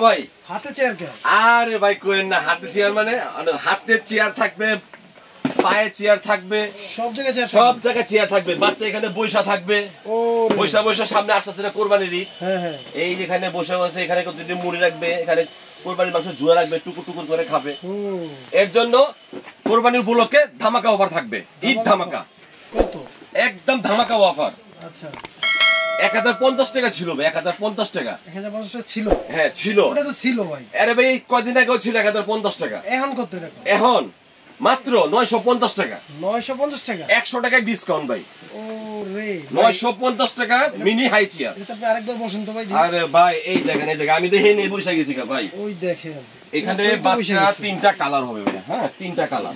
ভাই হাতে চেয়ার কেন? আরে ভাই কোয়েন না, হাতে চেয়ার মানে হাতে চেয়ার থাকবে, পায়ে চেয়ার থাকবে, সব জায়গায় চেয়ার, সব জায়গায় চেয়ার থাকবে। বাচ্চা এখানে বৈশা থাকবে, ও বৈশা বৈশা সামনে আসতে আসতে কোরবানির ঈদ। হ্যাঁ এই যেখানে বসে বসে এখানে কতদিন মুড়ি রাখবে, এখানে কোরবানির মাংস জুয়া রাখবে, টুকুর টুকুর করে খাবে। এর জন্য কোরবানির উপলক্ষে ধামাকা অফার থাকবে, ঈদ ধামাকা। কত? একদম ধামাকা অফার। আচ্ছা 1050 টাকা ছিল ভাই, 1050 টাকা। 1050 টাকা ছিল? হ্যাঁ ছিল, ওটা তো ছিল ভাই। আরে ভাই কয়দিন আগেও ছিল 1050 টাকা। এখন কত টাকা? এখন মাত্র 950 টাকা। 950 টাকা, 100 টাকা ডিসকাউন্ট ভাই। ও রে 950 টাকা মিনি হাই চেয়ার। এটা আপনি আরেকবার বসেন তো ভাই। আরে ভাই এই দেখেন, এই দেখেন আমি দেখে নিয়ে বসে গেছি ভাই। ওই দেখেন এখানে বাচ্চা তিনটা কালার হবে ভাই। হ্যাঁ তিনটা কালার,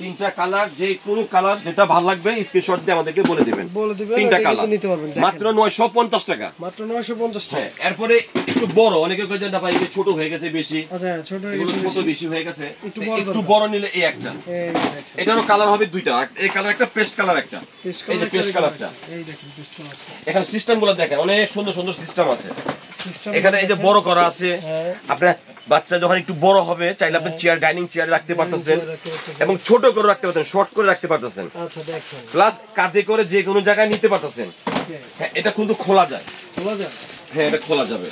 তিনটা কালার, যে কোনো কালার যেটা ভালো লাগবে স্ক্রিনশট দিয়ে আমাদেরকে বলে দিবেন। তিনটা কালার নিতে পারবেন মাত্র 950 টাকা। মাত্র 950 টাকা। হ্যাঁ এরপরে একটু বড়, অনেকে কই যে না ভাই ছোট হয়ে গেছে বেশি। আচ্ছা ছোট হয়ে গেছে, ছোট বেশি হয়ে গেছে, একটু বড় নিলে এই একটা। এই দেখেন এটারও কালার হবে দুইটা, এই কালার একটা, পেস্ট কালার একটা। এই যে পেস্ট কালারটা, এই দেখেন পেস্ট কালার। এখানে সিস্টেমগুলো দেখেন, অনেক সুন্দর সুন্দর সিস্টেম আছে এখানে। এই যে বড় করা আছে, আপনার বাচ্চা যখন একটু বড় হবে চাইলে আপনি চেয়ার, ডাইনিং চেয়ার রাখতে পারতেছেন, এবং ছোট করে রাখতে পারতেন, শর্ট করে রাখতে পারতেছেন, আচ্ছা দেখেন, প্লাস কাঁধে করে যে কোনো জায়গায় নিতে পারতেছেন। হ্যাঁ এটা কিন্তু খোলা যায়, খোলা যায়। হ্যাঁ এটা খোলা যাবে,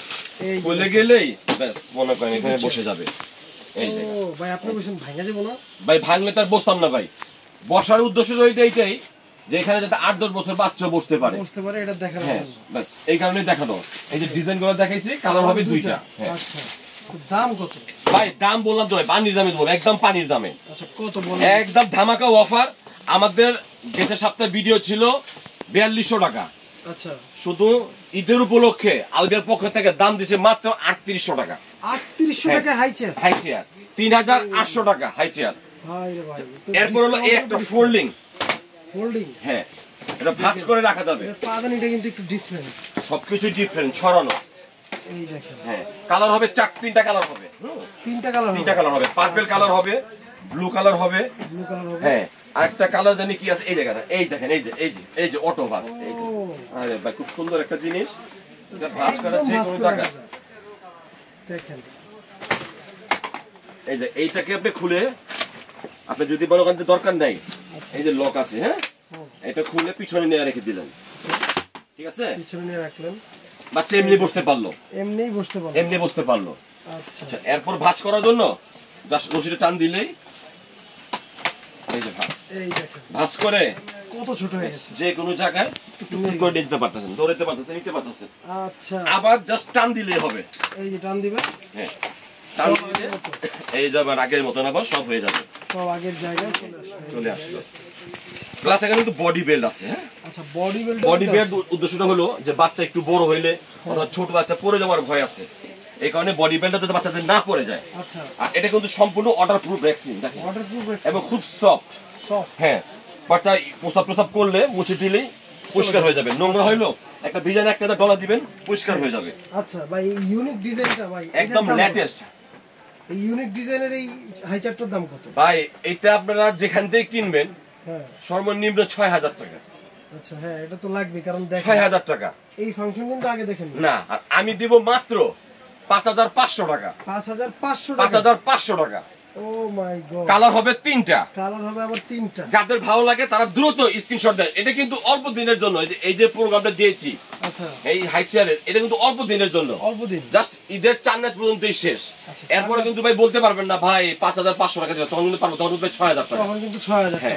খুলে গেলেই ব্যাস মনে করেন এখানে বসে যাবে। এই যে ও ভাই আপনি বসেন, ভাঙা যাবে না ভাই? ভাঙলে তার বসতাম না ভাই। বসার উদ্দেশ্য রইতে এইটাই যে এখানে যাতে 8-10 বছর বাচ্চা বসতে পারে, এটা দেখানো। হ্যাঁ ব্যাস এই কারণে দেখানো। এই যে ডিজাইন গুলো দেখাইছি, কালার হবে দুইটা। আচ্ছা দাম কত ভাই? দাম বললাম তো ভাই, পানির দামে দেবো, একদম পানির দামে। আচ্ছা কত বলেন? একদম ধামাকা অফার। আমাদের গত সপ্তাহে ভিডিও ছিল 4200 টাকা। আচ্ছা শুধু ঈদের উপলক্ষে আলবিয়ার পক্ষ থেকে দাম দিছে মাত্র 3800 টাকা। 3800 টাকা হাই চেয়ার? হাই চেয়ার 3800 টাকা হাই চেয়ার। ভাই রে ভাই, এরপর হলো এই একটা ফোল্ডিং। হ্যাঁ এটা ভাঁজ করে রাখা যাবে। পাদানিটা কিন্তু একটু ডিফারেন্ট, সবকিছু ডিফারেন্ট, ছড়ানো। এই দেখেন, হ্যাঁ কালার হবে তিনটা কালার হবে। তিনটা কালার হবে, পার্পল কালার হবে, ব্লু কালার হবে, হ্যাঁ আরেকটা কালার জানি কি আছে, এই জায়গাটা এই দেখেন, এই যে অটো ভাঁজ। এই যে আরে ভাই খুব সুন্দর একটা জিনিস, এটা ভাঁজ করা যে কোনো জায়গায় দেখেন। এই যে এইটাকে আপনি খুলে, আপনি যদি বড় কান্তে দরকার নাই, এই যে লক আছে, হ্যাঁ এটা খুলে পিছনে নিয়ে রেখে দিলেন, ঠিক আছে? পিছনে নিয়ে রাখলেন, বাচ্চা এমনি বসতে পারলো, এমনি বসতে পারলো। আচ্ছা এরপর ভাঁজ করার জন্য জাস্ট রশিটা টান দিলেই এই যে ভাঁজ। এই দেখেন ভাঁজ করে কত ছোট হয়ে গেছে, যে কোনো জায়গায় টুক করে দিতে পারতেছেন, ধরতে পারতেছেন, নিতে পারতেছেন। আচ্ছা আবার জাস্ট টান দিলেই হবে। এই যে টান দিবেন, হ্যাঁ টান দিলে এই যে আবার আগের মতন আবার সব হয়ে যাবে, সব আগের জায়গায় চলে আসলো। প্লাস এখানে কিন্তু বডি বেল্ট আছে। হ্যাঁ আচ্ছা বডি বেল্ট উদ্দেশ্যটা হলো যে বাচ্চা একটু বড় হইলে অথবা ছোট বাচ্চা পড়ে যাওয়ার ভয় আছে, এই কারণে বডি বেল্টটা যাতে বাচ্চাদের না পড়ে যায়। আচ্ছা আর এটা কিন্তু সম্পূর্ণ ওয়াটারপ্রুফ ভ্যাকসিন, দেখেন এবং খুব সফট। হ্যাঁ বাচ্চা প্রস্রাব করলে মুছে দিলেই পরিষ্কার হয়ে যাবে, নোংরা হইলো একটা ভিজানে একটা ডলা দিবেন পরিষ্কার হয়ে যাবে। আচ্ছা ভাই এই ইউনিক ডিজাইনটা ভাই একদম লেটেস্ট, এই ইউনিক ডিজাইনের এই হাই চার্টটার দাম কত ভাই? এটা আপনারা যেখান থেকে কিনবেন সর্বনিম্ন 6000 টাকা। আচ্ছা হ্যাঁ এটা তো লাগবে, কারণ দেখেন 6000 টাকা এই ফাংশন কিন্তু আগে দেখেন না। আর আমি দিব মাত্র 5500 টাকা। 5500 টাকা। ও মাই গড, কালার হবে তিনটা, কালার হবে আবার তিনটা। যাদের ভালো লাগে তারা দ্রুত স্ক্রিনশট দেন। এটা কিন্তু অল্প দিনের জন্য, এই যে প্রোগ্রামটা দিয়েছি এই হাই চেয়ারের, এটা কিন্তু অল্প দিনের জন্য, অল্প দিন, জাস্ট ঈদের 4 রাত পর্যন্তই শেষ। এরপরে কিন্তু ভাই বলতে পারবেন না ভাই 5500 টাকা দিবেন, তখন কিন্তু পারবো, তখন কিন্তু 6000 টাকা, তখন কিন্তু 6000 টাকা।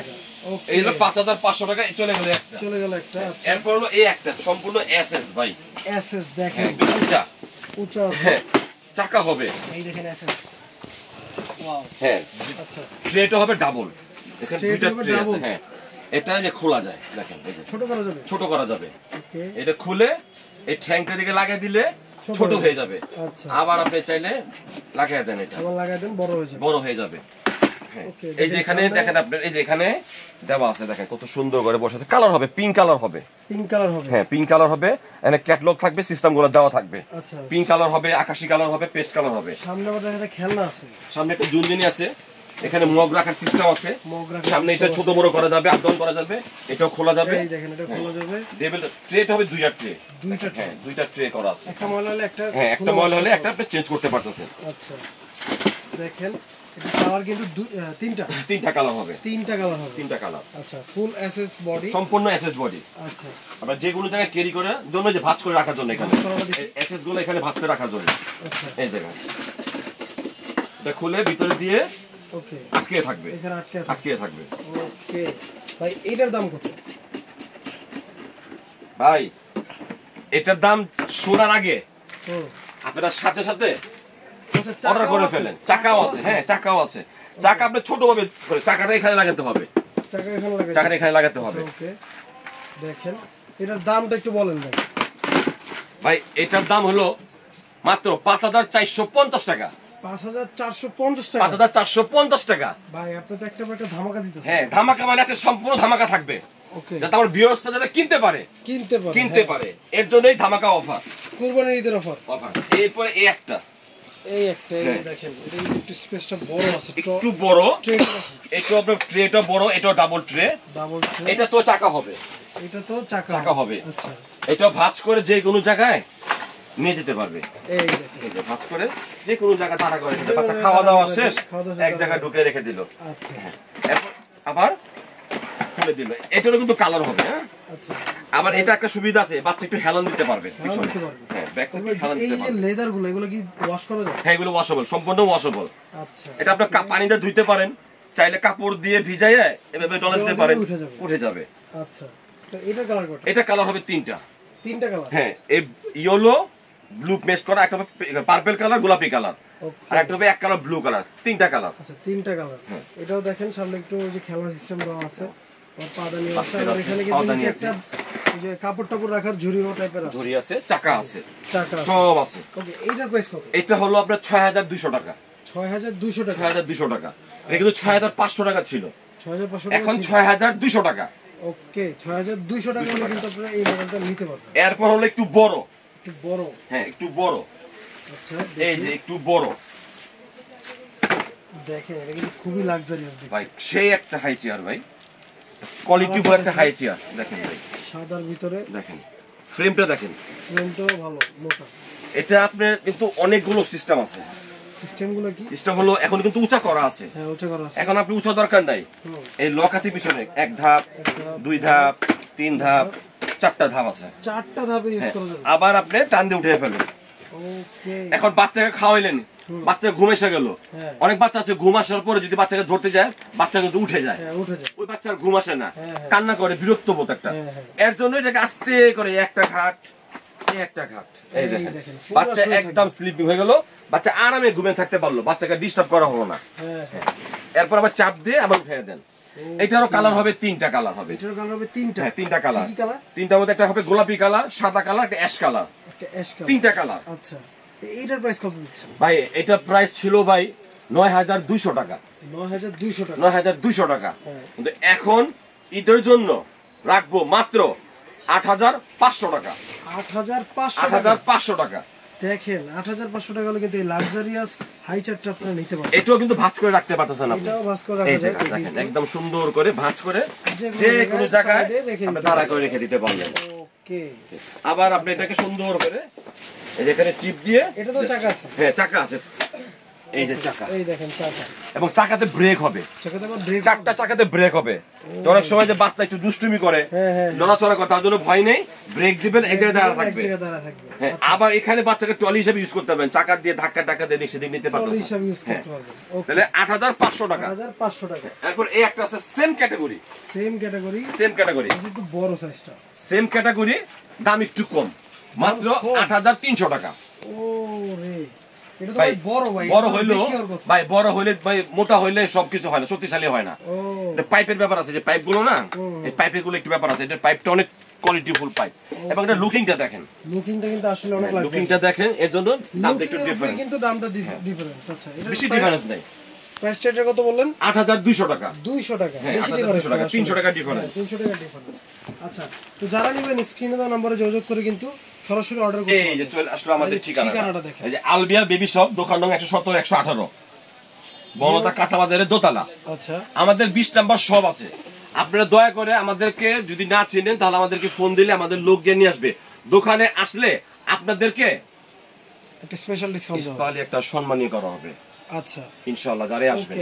এই হলো 5500 টাকা চলে গেল একটা। এরপর হলো এই একটা সম্পূর্ণ এসএস ভাই, এসএস দেখেন উঁচা আছে, চাকা হবে, এই দেখেন এসএস। ওয়াও হ্যাঁ আচ্ছা ট্রেটা হবে ডাবল, এখানে দুইটা ট্রে আছে। হ্যাঁ এটা যে খোলা যায়, দেখেন এই যে ছোট করা যাবে। ওকে এটা খুলে এই ট্যাঙ্কের দিকে লাগিয়ে দিলে ছোট হয়ে যাবে। আচ্ছা আবার আপনি চাইলে লাগিয়ে দেন, এটা আবার লাগিয়ে দেন, বড় হয়ে যাবে। এই যে এখানে দেখেন আপনার, এই যে এখানে দেওয়া আছে, দেখেন কত সুন্দর করে বসে আছে। কালার হবে পিঙ্ক কালার হবে, হ্যাঁ পিঙ্ক কালার হবে। এখানে ক্যাটালগ থাকবে, সিস্টেমগুলো দেওয়া থাকবে। পিঙ্ক কালার হবে, আকাশী কালার হবে, পেস্ট কালার হবে। সামনে আবার দেখা যায় খেলনা আছে, সামনে একটা জুনজুনি আছে, এখানে মগ রাখার সিস্টেম আছে, সামনে এটা ছোট বড় করা যাবে, আপ ডাউন করা যাবে, এটাও খোলা যাবে। এই দেখেন এটা খোলা যাবে। টেবিল ট্রেটা হবে দুইটা ট্রে, হ্যাঁ দুইটা ট্রে করা আছে। একটা ময়লা হলে একটা, হ্যাঁ একটা ময়লা হলে একটা আপনি চেঞ্জ করতে পারতেছেন। আচ্ছা দেখেন এটা কালার কিন্তু তিনটা কালার হবে, তিনটা কালার। আচ্ছা ফুল এসএস বডি, সম্পূর্ণ এসএস বডি। আচ্ছা আমরা যেগুলো জায়গায় ক্যারি করার জন্য, যে ভাঁজ করে রাখার জন্য, এখানে এসএস গুলো এখানে ভাঁজ করে রাখার জন্য। আচ্ছা এই জায়গায় এটা খুলে ভিতরে দিয়ে ওকে আটকে থাকবে, এখানে আটকে থাকবে। ওকে ভাই এটার দাম কত? ভাই এটার দাম শোনার আগে আপনারা সাথে সাথে অর্ডার করে ফেলেন। চাকাও আছে, হ্যাঁ চাকাও আছে। চাকা আপনি ছোট ভাবে করে চাকাটা এখানে লাগাতে হবে, চাকাটা এখানে লাগাতে হবে। ওকে দেখেন এটার দামটা একটু বলেন ভাই। ভাই এটার দাম হলো মাত্র 5450 টাকা। 5450 টাকা, 5450 টাকা। ভাই আপনি তো একটা ধামাকা দিতেছেন। হ্যাঁ ধামাকা মানে আছে, সম্পূর্ণ ধামাকা থাকবে। ওকে যাতে আমার ভিউয়ার্সরা যাতে কিনতে পারে, এর জন্যই ধামাকা অফার, কুরবানির ঈদের অফার। এরপরে এই একটা দেখেন, এটা একটু স্পেসটা বড় আছে, একটু বড়। এটা আপনার ট্রেটা বড়, এটা ডাবল ট্রে। এটা তো চাকা হবে, চাকা হবে। আচ্ছা এটা ভাঁজ করে যে কোনো জায়গায় নিয়ে যেতে পারবে। এই দেখেন ভাঁজ করে যে কোনো জায়গায় তাড়া করে, বাচ্চা খাওয়া দাওয়া শেষ এক জায়গায় ঢুকে রেখে দিল। আচ্ছা এরপর আবার খুলে দিল। এটারও কিন্তু কালার হবে। হ্যাঁ আচ্ছা আবার এটা একটা সুবিধা আছে, বাচ্চা একটু হেলান দিতে পারবে পিছনে। হ্যাঁ ব্যাক সাইডে হেলান দিতে পারবে। এই যে লেদার গুলো, এগুলো কি ওয়াশ করা যায়? হ্যাঁ এগুলো ওয়াশেবল, সম্পূর্ণ ওয়াশেবল। আচ্ছা এটা আপনি পানিতে ধুইতে পারেন, চাইলে কাপড় দিয়ে ভিজাইয়ে এভাবে ডলে দিতে পারেন, উঠে যাবে। আচ্ছা তো এটা কালার কত? এটা কালার হবে তিনটা কালার। হ্যাঁ এই ইয়েলো ব্লু মিক্স করা, একটা পার্পল কালার, গোলাপি কালার, আর একটা হবে এক কালার ব্লু কালার। তিনটা কালার। আচ্ছা তিনটা কালার। এটাও দেখেন সামনে একটু ওই যে খেলনা সিস্টেম দেওয়া আছে, পাদানি আছে, আর এখানে কিন্তু একটা এই যে কাপড় টাপড় রাখার ঝুড়িও টাইপের আছে, ঝুড়ি আছে, চাকা আছে, সব আছে। ওকে এইটার প্রাইস কত? এটা হলো আপনার 6200 টাকা। 6200 টাকা, 6200 টাকা। এটা কিন্তু 6500 টাকা ছিল, 6500 এখন 6200 টাকা। ওকে 6200 টাকা হলে কিন্তু আপনারা এই মডেলটা নিতে পারবেন। এরপর হলো একটু বড়, হ্যাঁ একটু বড়। আচ্ছা এই যে একটু বড় দেখেন, এটা কিন্তু খুবই লাক্সারিয়াস ভাই, সেই একটা হাই চেয়ার ভাই, কোয়ালিটি ফুল একটা হাই চেয়ার। দেখেন ভাই সাদার ভিতরে, দেখেন ফ্রেমটা, দেখেন ফ্রেমটাও ভালো মোটা। এটা আপনার কিন্তু অনেকগুলো সিস্টেম আছে। সিস্টেমগুলো কি? সিস্টেম হলো এখন কিন্তু উঁচা করা আছে। হ্যাঁ উঁচা করা আছে, এখন আপনি উঁচা দরকার নাই। এই লক আছে পিছনে, এক ধাপ, দুই ধাপ, তিন ধাপ, চারটা ধাপ আছে, চারটা ধাপে ইউজ করা যাবে। আবার আপনি টান দিয়ে উঠে ফেলেন। ওকে এখন বাচ্চাকে খাওয়াইলেন, বাচ্চা ঘুম এসে গেল। অনেক বাচ্চা আছে ঘুম আসার পরে যদি বাচ্চাকে ধরতে যায়, বাচ্চা কিন্তু উঠে যায়, ওই বাচ্চার ঘুম আসে না, কান্না করে, বিরক্ত বোধ একটা। এর জন্য এটাকে আস্তে করে একটা ঘাট, একটা ঘাট, এই দেখেন বাচ্চা একদম স্লিপিং হয়ে গেল, বাচ্চা আরামে ঘুমিয়ে থাকতে পারলো, বাচ্চাকে ডিস্টার্ব করা হলো না। এরপর আবার চাপ দিয়ে আবার উঠে দেন। এটারও কালার হবে তিনটা কালার হবে। এটারও কালার হবে তিনটা। হ্যাঁ তিনটা কালার। কি কালার? তিনটার মধ্যে একটা হবে গোলাপি কালার, সাদা কালার, একটা অ্যাশ কালার। তিনটা কালার। আচ্ছা এইটার প্রাইস কত দিচ্ছেন ভাই? এটা প্রাইস ছিল ভাই 9200 টাকা। 9200 টাকা, 9200 টাকা। কিন্তু এখন ঈদের জন্য রাখবো মাত্র 8500 টাকা। 8500 টাকা। দেখেন 8500 টাকা হলে কিন্তু এই লাক্সারিয়াস হাই চারটা আপনারা নিতে পারবেন। এটাও কিন্তু ভাঁজ করে রাখতে পারতেছেন আপনি, এটাও ভাঁজ করে রাখা যায়। দেখেন একদম সুন্দর করে ভাঁজ করে যে কোনো জায়গায় আপনি দাঁড়া করে রেখে দিতে পারবেন। ওকে আবার আপনি এটাকে সুন্দর করে এই যে এখানে টিপ দিয়ে, এটা তো চাকা আছে। হ্যাঁ চাকা আছে, এই যে চাকা, এই দেখেন চাকা, এবং চাকাতে ব্রেক হবে, চাকাতে আবার ব্রেক, চারটা চাকাতে ব্রেক হবে। অনেক সময় যে বাচ্চা একটু দুষ্টুমি করে, নড়াচড়া করে, তার জন্য ভয় নেই, ব্রেক দিবেন, এক জায়গায় দাঁড়া থাকবে। হ্যাঁ আবার এখানে বাচ্চাকে ট্রলি হিসেবে ইউজ করতে পারবেন, চাকা দিয়ে ধাক্কা টাকা দিয়ে দেখে নিতে পারবেন, ট্রলি হিসেবে ইউজ করতে পারবেন। তাহলে 8500 টাকা। 8500 টাকা। এরপর এই একটা আছে সেম ক্যাটাগরি, সেম ক্যাটাগরি একটু বড় সাইজটা, সেম ক্যাটাগরি, দাম একটু কম, মাত্র 8300 টাকা। ওরে এটা তো ভাই বড়, ভাই বড় হইলো ভাই, বড় হইলে ভাই মোটা হইলে সবকিছু হয় না, শক্তিশালী হয় না। এটা পাইপের ব্যাপার আছে, যে পাইপ গুলো না, এই পাইপের গুলো একটু ব্যাপার আছে। এটা পাইপটা অনেক কোয়ালিটি ফুল পাইপ, এবং এটা লুকিংটা দেখেন, লুকিংটা কিন্তু আসলে অনেক লাগে, লুকিংটা দেখেন, এর জন্য দামটা একটু ডিফারেন্স, কিন্তু দামটা ডিফারেন্স। আচ্ছা এটা বেশি ডিফারেন্স নাই। প্রাইসটা কত বললেন? 8200 টাকা। 200 টাকা বেশি ডিফারেন্স, 300 টাকা ডিফারেন্স, 300 টাকা ডিফারেন্স। আচ্ছা তো যারা নেবেন স্ক্রিনে দেওয়া নম্বরে যোগাযোগ করে কিন্তু সরাসরি অর্ডার করতে। এই যে চলে আসলো আমাদের ঠিকানাটা দেখেন, এই যে আলবিয়া বেবি শপ, দোকান নং 117 118। বনলতা কাঁচা বাজারের দোতলা। আচ্ছা, আমাদের 20 নাম্বার সব আছে। আপনারা দয়া করে আমাদেরকে যদি না চিনেন তাহলে আমাদেরকে ফোন দিলে আমাদের লোক গিয়ে নিয়ে আসবে। দোকানে আসলে আপনাদেরকে একটা স্পেশাল ডিসকাউন্ট একটা সম্মানীয় করা হবে। আচ্ছা, ইনশাআল্লাহ যারা আসবে,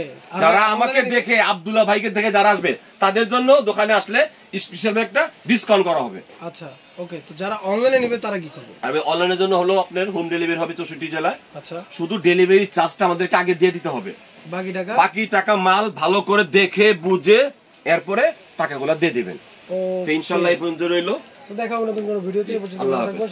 যারা আমাকে দেখে আব্দুল্লাহ ভাইকে দেখে যারা আসবে তাদের জন্য দোকানে আসলে স্পেশাল একটা ডিসকাউন্ট করা হবে। আচ্ছা, ওকে। তো যারা অনলাইনে নেবে তারা কি করবে? আমি অনলাইনের জন্য হলো আপনার হোম ডেলিভারি হবে 64 জেলায়। আচ্ছা, শুধু ডেলিভারি চার্জটা আমাদেরকে আগে দিয়ে দিতে হবে। বাকি টাকা মাল ভালো করে দেখে বুঝে এরপরে টাকাগুলো দিয়ে দিবেন। তো ইনশাআল্লাহ এই পর্যন্ত রইলো। তো দেখা হবে নতুন কোনো ভিডিওতে। আল্লাহ হাফেজ।